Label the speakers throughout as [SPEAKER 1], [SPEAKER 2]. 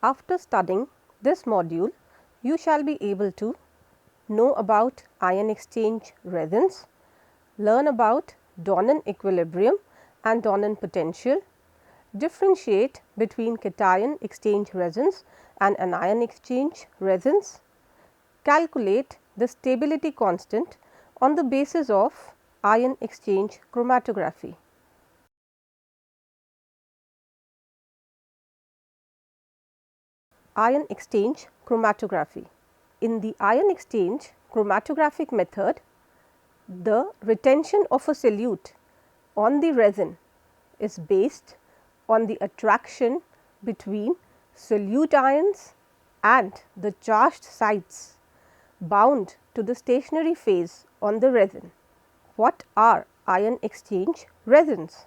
[SPEAKER 1] After studying this module, you shall be able to know about ion exchange resins, learn about Donnan equilibrium and Donnan potential, differentiate between cation exchange resins and anion exchange resins, calculate the stability constant on the basis of ion exchange chromatography. Ion exchange chromatography. In the ion exchange chromatographic method, the retention of a solute on the resin is based on the attraction between solute ions and the charged sites bound to the stationary phase on the resin. What are ion exchange resins?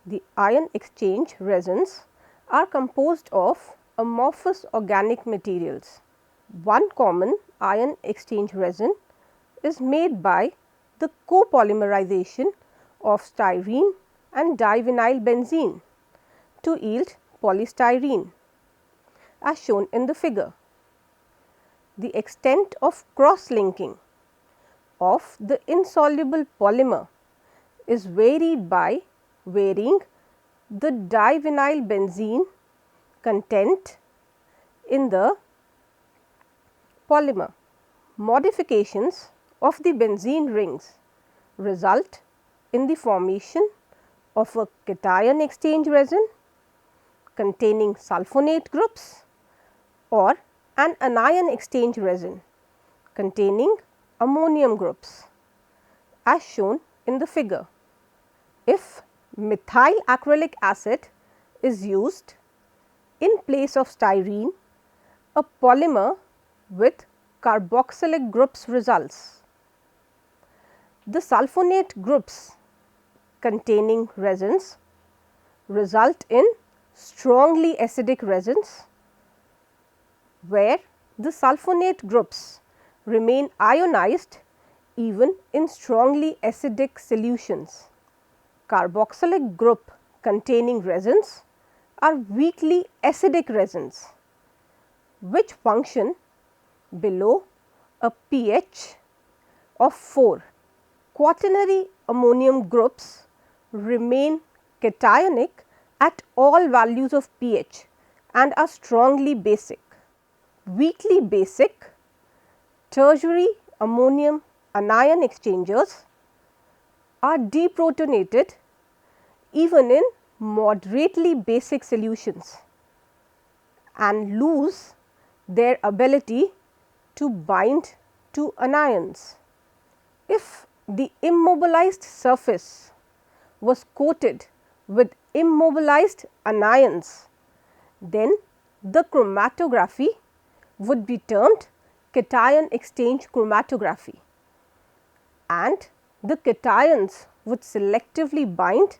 [SPEAKER 1] The ion exchange resins are composed of amorphous organic materials. One common ion exchange resin is made by the copolymerization of styrene and divinyl benzene to yield polystyrene, as shown in the figure. The extent of cross-linking of the insoluble polymer is varied by varying the divinyl benzene content in the polymer. Modifications of the benzene rings result in the formation of a cation exchange resin containing sulfonate groups or an anion exchange resin containing ammonium groups, as shown in the figure. If methyl acrylic acid is used in place of styrene, a polymer with carboxylic groups results. The sulfonate groups containing resins result in strongly acidic resins, where the sulfonate groups remain ionized even in strongly acidic solutions. Carboxylic group containing resins are weakly acidic resins, which function below a pH of 4. Quaternary ammonium groups remain cationic at all values of pH and are strongly basic. Weakly basic tertiary ammonium anion exchangers are deprotonated even in moderately basic solutions and lose their ability to bind to anions. If the immobilized surface was coated with immobilized anions, then the chromatography would be termed cation exchange chromatography, and the cations would selectively bind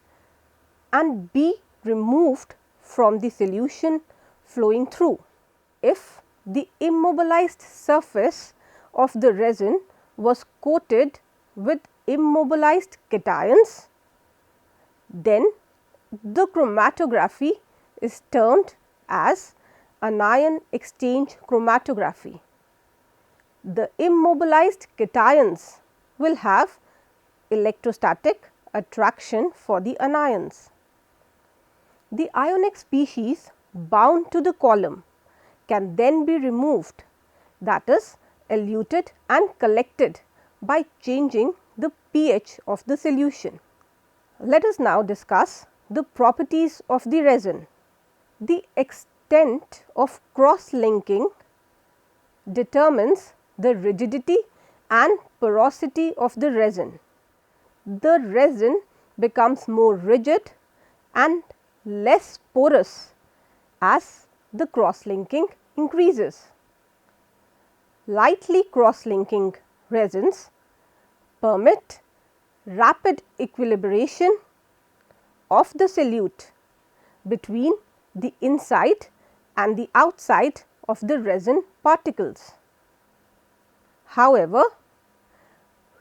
[SPEAKER 1] and be removed from the solution flowing through. If the immobilized surface of the resin was coated with immobilized cations, then the chromatography is termed as anion exchange chromatography. The immobilized cations will have electrostatic attraction for the anions. The ionic species bound to the column can then be removed, that is eluted and collected by changing the pH of the solution. Let us now discuss the properties of the resin. The extent of cross-linking determines the rigidity and porosity of the resin. The resin becomes more rigid and less porous as the cross-linking increases. Lightly cross-linking resins permit rapid equilibration of the solute between the inside and the outside of the resin particles. However,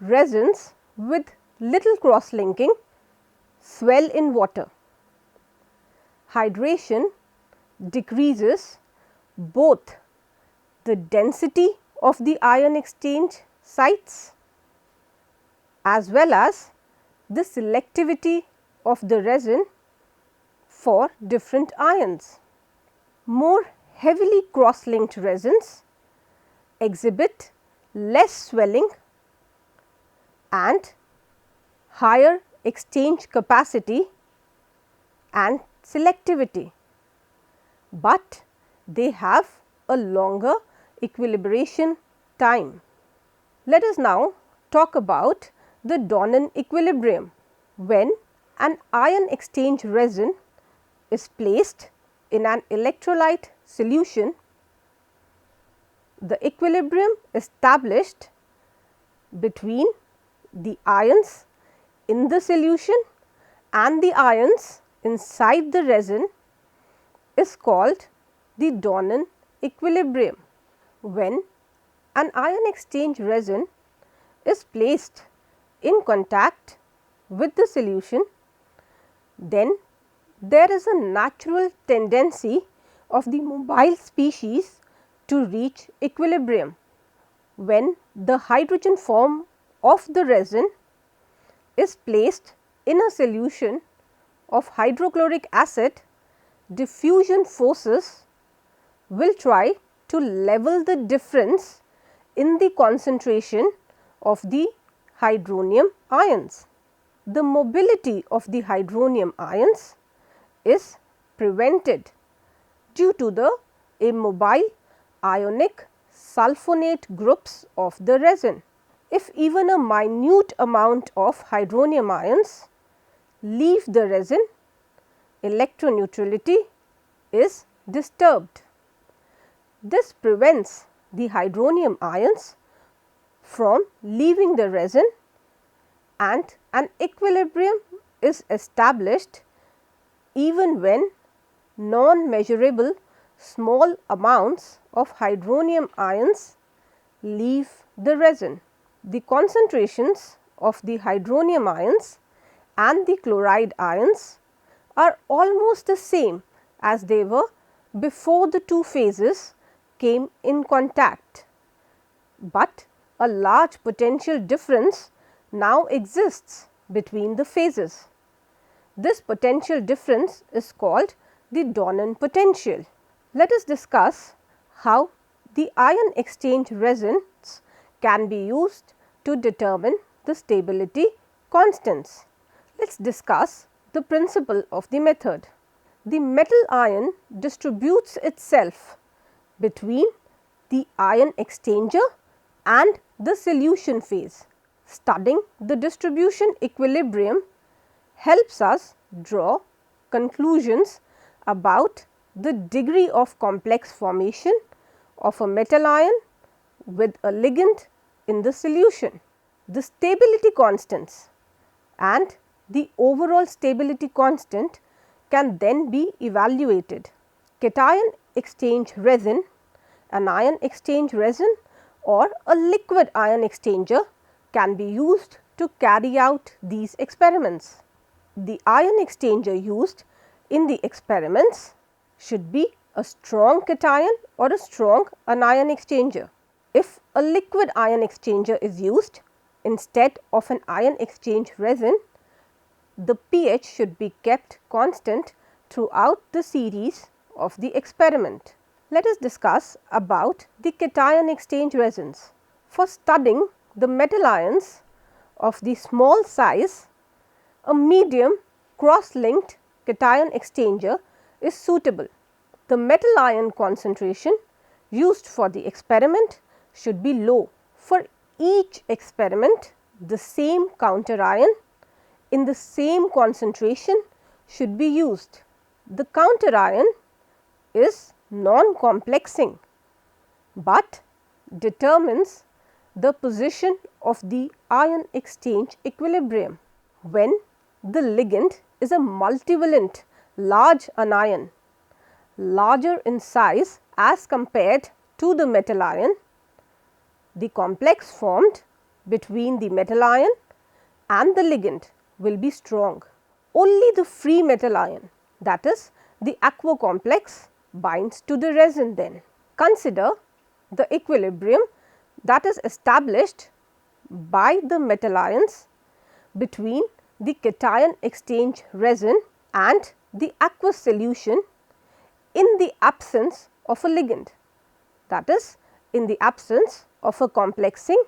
[SPEAKER 1] resins with little cross-linking swell in water. Hydration decreases both the density of the ion exchange sites as well as the selectivity of the resin for different ions. More heavily cross-linked resins exhibit less swelling and higher exchange capacity and selectivity, but they have a longer equilibration time. Let us now talk about the Donnan equilibrium. When an ion exchange resin is placed in an electrolyte solution, the equilibrium established between the ions in the solution and the ions inside the resin is called the Donnan equilibrium. When an ion exchange resin is placed in contact with the solution, then there is a natural tendency of the mobile species to reach equilibrium. When the hydrogen form of the resin is placed in a solution of hydrochloric acid, diffusion forces will try to level the difference in the concentration of the hydronium ions. The mobility of the hydronium ions is prevented due to the immobile ionic sulfonate groups of the resin. If even a minute amount of hydronium ions leave the resin, electroneutrality is disturbed. This prevents the hydronium ions from leaving the resin, and an equilibrium is established even when non-measurable small amounts of hydronium ions leave the resin. The concentrations of the hydronium ions and the chloride ions are almost the same as they were before the two phases came in contact, but a large potential difference now exists between the phases. This potential difference is called the Donnan potential. Let us discuss how the ion exchange resins can be used to determine the stability constants. Let us discuss the principle of the method. The metal ion distributes itself between the ion exchanger and the solution phase. Studying the distribution equilibrium helps us draw conclusions about the degree of complex formation of a metal ion with a ligand in the solution. The stability constants and the overall stability constant can then be evaluated. Cation exchange resin, an ion exchange resin, or a liquid ion exchanger can be used to carry out these experiments. The ion exchanger used in the experiments should be a strong cation or a strong anion exchanger. If a liquid ion exchanger is used instead of an ion exchange resin, the pH should be kept constant throughout the series of the experiment. Let us discuss about the cation exchange resins. For studying the metal ions of the small size, a medium cross-linked cation exchanger is suitable. The metal ion concentration used for the experiment should be low. For each experiment, the same counter ion in the same concentration should be used. The counter ion is non-complexing, but determines the position of the ion exchange equilibrium. When the ligand is a multivalent large anion, larger in size as compared to the metal ion, the complex formed between the metal ion and the ligand will be strong. Only the free metal ion, that is the aqua complex, binds to the resin then. Consider the equilibrium that is established by the metal ions between the cation exchange resin and the aqueous solution in the absence of a ligand, that is, in the absence of a complexing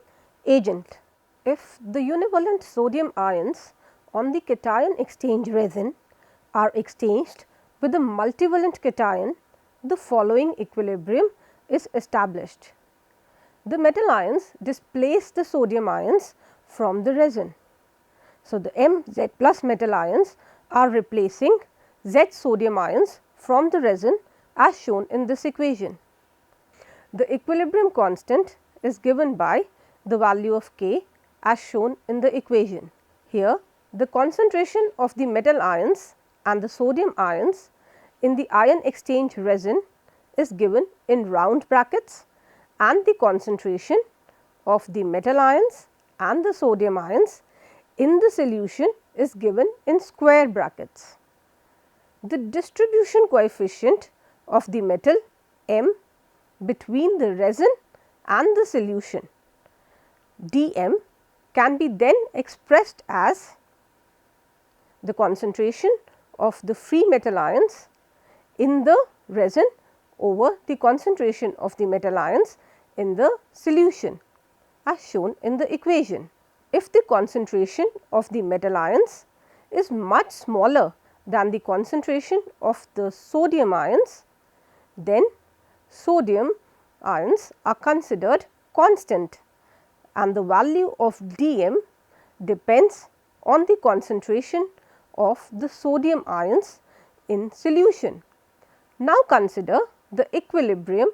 [SPEAKER 1] agent. If the univalent sodium ions on the cation exchange resin are exchanged with a multivalent cation, the following equilibrium is established. The metal ions displace the sodium ions from the resin. So, the Mz plus metal ions are replacing Z sodium ions from the resin as shown in this equation. The equilibrium constant is given by the value of K as shown in the equation. Here, the concentration of the metal ions and the sodium ions in the ion exchange resin is given in round brackets and the concentration of the metal ions and the sodium ions in the solution is given in square brackets. The distribution coefficient of the metal M between the resin and the solution dm can be then expressed as the concentration of the free metal ions in the resin over the concentration of the metal ions in the solution as shown in the equation. If the concentration of the metal ions is much smaller than the concentration of the sodium ions, then sodium ions are considered constant and the value of dm depends on the concentration of the sodium ions in solution. Now, consider the equilibrium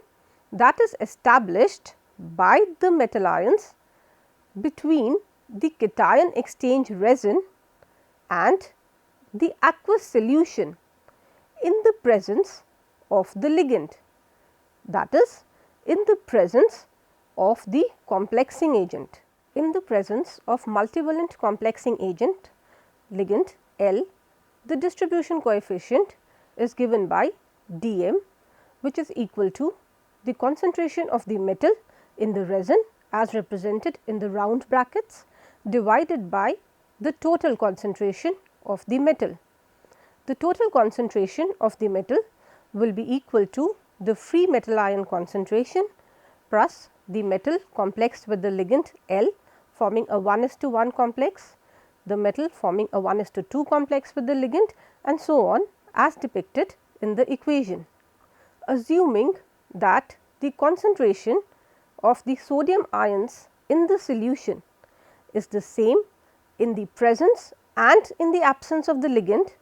[SPEAKER 1] that is established by the metal ions between the cation exchange resin and the aqueous solution in the presence of the ligand, that is, in the presence of the complexing agent. In the presence of multivalent complexing agent ligand L, the distribution coefficient is given by dm, which is equal to the concentration of the metal in the resin as represented in the round brackets divided by the total concentration of the metal. The total concentration of the metal will be equal to the free metal ion concentration plus the metal complexed with the ligand L forming a 1:1 complex, the metal forming a 1:2 complex with the ligand, and so on as depicted in the equation. Assuming that the concentration of the sodium ions in the solution is the same in the presence and in the absence of the ligand,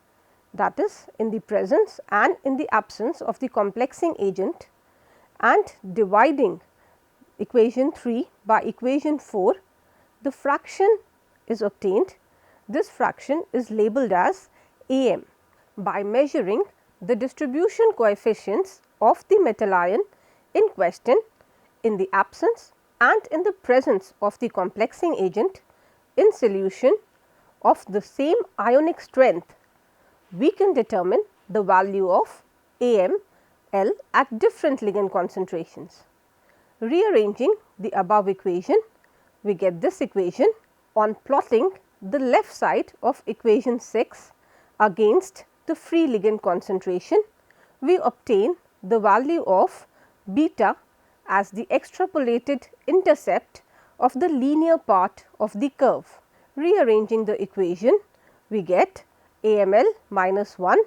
[SPEAKER 1] that is, in the presence and in the absence of the complexing agent, and dividing equation 3 by equation 4, the fraction is obtained. This fraction is labeled as Am. By measuring the distribution coefficients of the metal ion in question in the absence and in the presence of the complexing agent in solution of the same ionic strength, we can determine the value of Am L at different ligand concentrations. Rearranging the above equation, we get this equation. On plotting the left side of equation 6 against the free ligand concentration, we obtain the value of beta as the extrapolated intercept of the linear part of the curve. Rearranging the equation, we get AML minus 1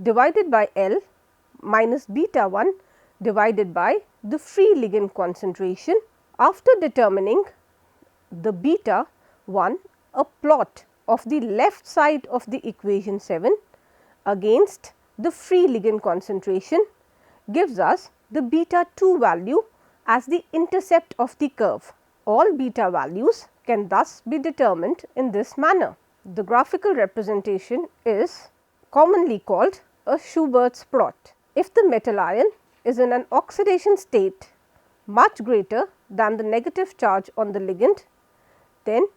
[SPEAKER 1] divided by L minus beta 1 divided by the free ligand concentration. After determining the beta 1, a plot of the left side of the equation 7 against the free ligand concentration gives us the beta 2 value as the intercept of the curve. All beta values can thus be determined in this manner. The graphical representation is commonly called a Schubert's plot. If the metal ion is in an oxidation state much greater than the negative charge on the ligand, then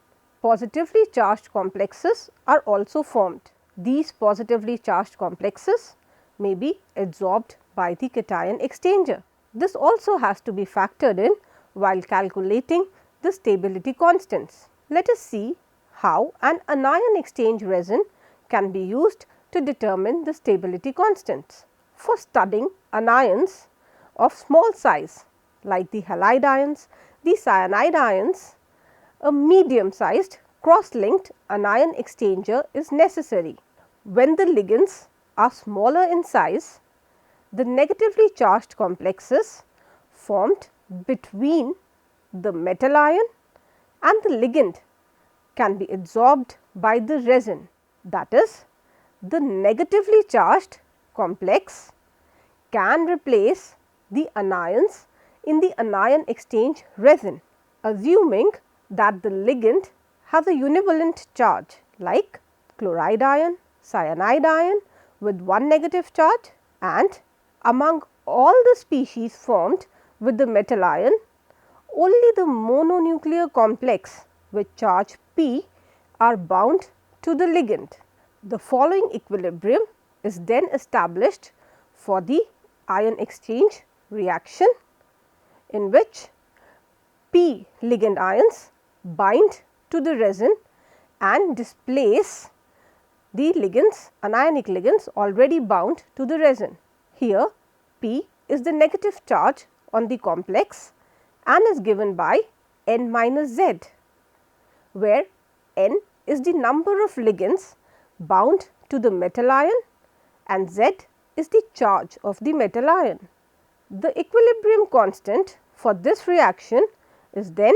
[SPEAKER 1] positively charged complexes are also formed. These positively charged complexes may be adsorbed by the cation exchanger. This also has to be factored in while calculating the stability constants. Let us see how an anion exchange resin can be used to determine the stability constants. For studying anions of small size like the halide ions, the cyanide ions, a medium sized cross-linked anion exchanger is necessary. When the ligands are smaller in size, the negatively charged complexes formed between the metal ion and the ligand can be absorbed by the resin. That is, the negatively charged complex can replace the anions in the anion exchange resin, assuming that the ligand has a univalent charge like chloride ion, cyanide ion with one negative charge, and among all the species formed with the metal ion, only the mononuclear complex with charge P are bound to the ligand. The following equilibrium is then established for the ion exchange reaction, in which P ligand ions bind to the resin and displace the ligands, anionic ligands already bound to the resin. Here P is the negative charge on the complex and is given by N minus Z, where N is the number of ligands bound to the metal ion and Z is the charge of the metal ion. The equilibrium constant for this reaction is then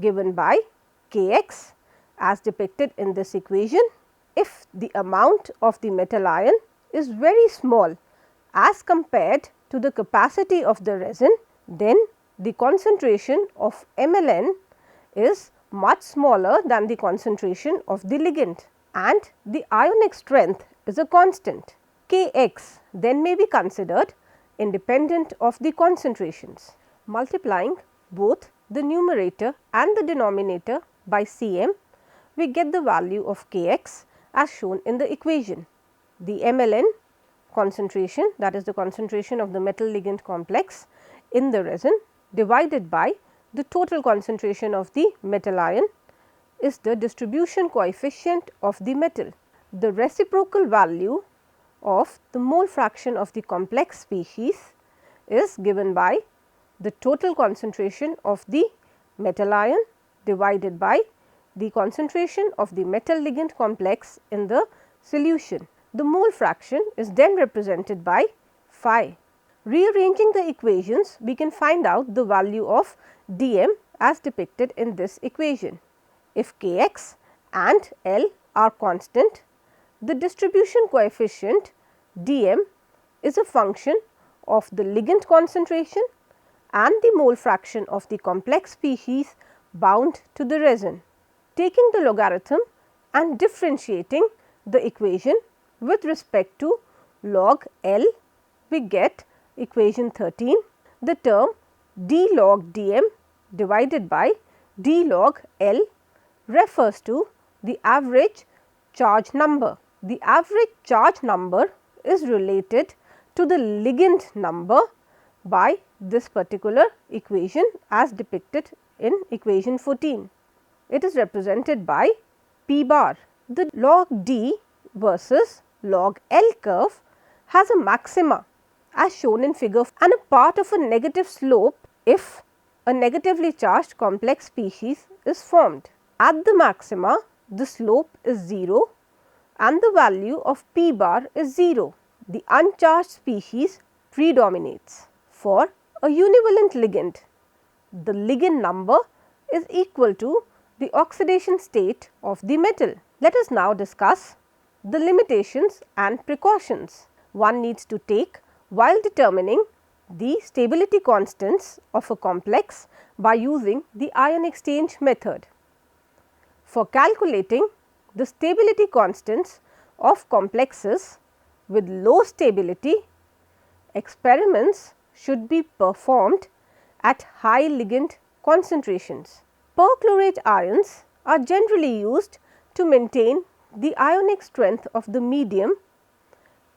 [SPEAKER 1] given by Kx as depicted in this equation. If the amount of the metal ion is very small as compared to the capacity of the resin, then the concentration of MLN is much smaller than the concentration of the ligand, and the ionic strength is a constant. Kx then may be considered independent of the concentrations. Multiplying both the numerator and the denominator by Cm, we get the value of Kx as shown in the equation. The MLN concentration, that is the concentration of the metal ligand complex in the resin, divided by the total concentration of the metal ion, is the distribution coefficient of the metal. The reciprocal value of the mole fraction of the complex species is given by the total concentration of the metal ion divided by the concentration of the metal ligand complex in the solution. The mole fraction is then represented by phi. Rearranging the equations, we can find out the value of dm as depicted in this equation. If Kx and L are constant, the distribution coefficient dm is a function of the ligand concentration and the mole fraction of the complex species bound to the resin. Taking the logarithm and differentiating the equation with respect to log L, we get equation 13. The term d log dm divided by d log L refers to the average charge number. The average charge number is related to the ligand number by this particular equation as depicted in equation 14. It is represented by P bar. The log D versus log L curve has a maxima as shown in figure and a part of a negative slope if a negatively charged complex species is formed. At the maxima, the slope is 0 and the value of P bar is 0. The uncharged species predominates. For a univalent ligand, the ligand number is equal to the oxidation state of the metal. Let us now discuss the limitations and precautions one needs to take while determining the stability constants of a complex by using the ion exchange method. For calculating the stability constants of complexes with low stability, experiments should be performed at high ligand concentrations. Perchlorate ions are generally used to maintain the ionic strength of the medium,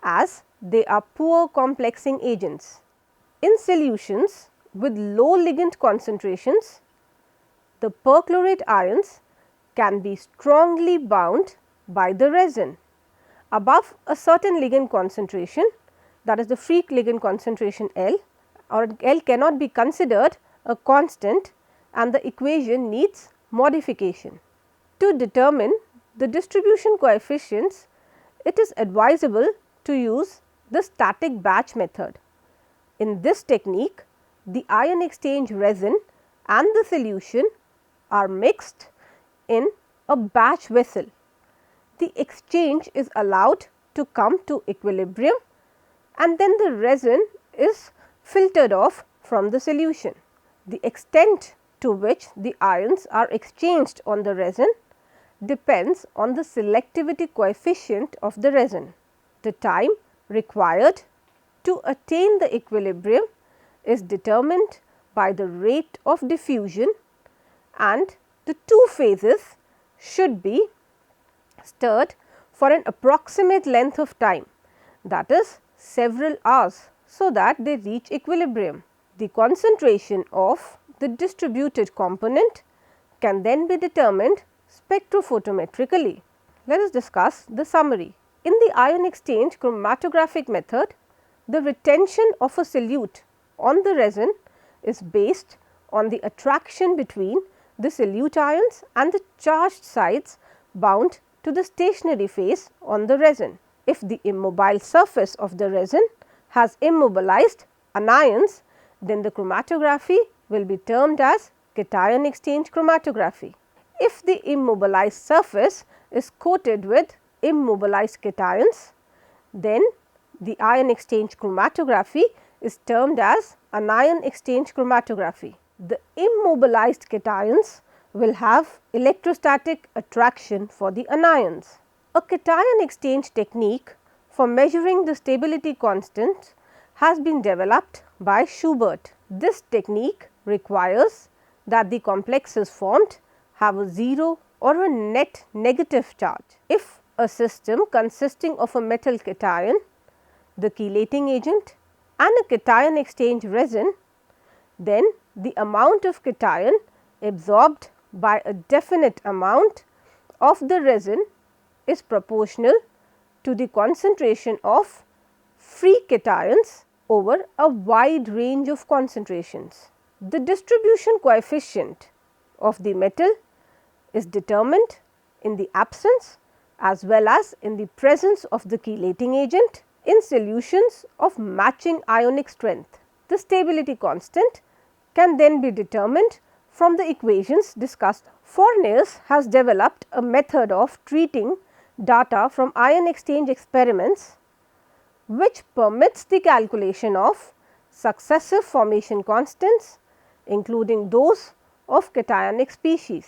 [SPEAKER 1] as they are poor complexing agents. In solutions with low ligand concentrations, the perchlorate ions can be strongly bound by the resin. Above a certain ligand concentration, that is the free ligand concentration L, or L cannot be considered a constant and the equation needs modification. To determine the distribution coefficients, it is advisable to use the static batch method. In this technique, the ion exchange resin and the solution are mixed in a batch vessel. The exchange is allowed to come to equilibrium and then the resin is filtered off from the solution. The extent to which the ions are exchanged on the resin depends on the selectivity coefficient of the resin. The time required to attain the equilibrium is determined by the rate of diffusion, and the two phases should be stirred for an approximate length of time, that is several hours, so that they reach equilibrium. The concentration of the distributed component can then be determined spectrophotometrically. Let us discuss the summary. In the ion exchange chromatographic method, the retention of a solute on the resin is based on the attraction between the solute ions and the charged sites bound to the stationary phase on the resin. If the immobile surface of the resin has immobilized anions, then the chromatography will be termed as cation exchange chromatography. If the immobilized surface is coated with immobilized cations, then the ion exchange chromatography is termed as anion exchange chromatography. The immobilized cations will have electrostatic attraction for the anions. A cation exchange technique for measuring the stability constant has been developed by Schubert. This technique requires that the complexes formed have a 0 or a net negative charge. If a system consisting of a metal cation, the chelating agent and a cation exchange resin, then the amount of cation absorbed by a definite amount of the resin is proportional to the concentration of free cations over a wide range of concentrations. The distribution coefficient of the metal is determined in the absence as well as in the presence of the chelating agent in solutions of matching ionic strength. The stability constant can then be determined from the equations discussed. Fornes has developed a method of treating data from ion exchange experiments which permits the calculation of successive formation constants, including those of cationic species.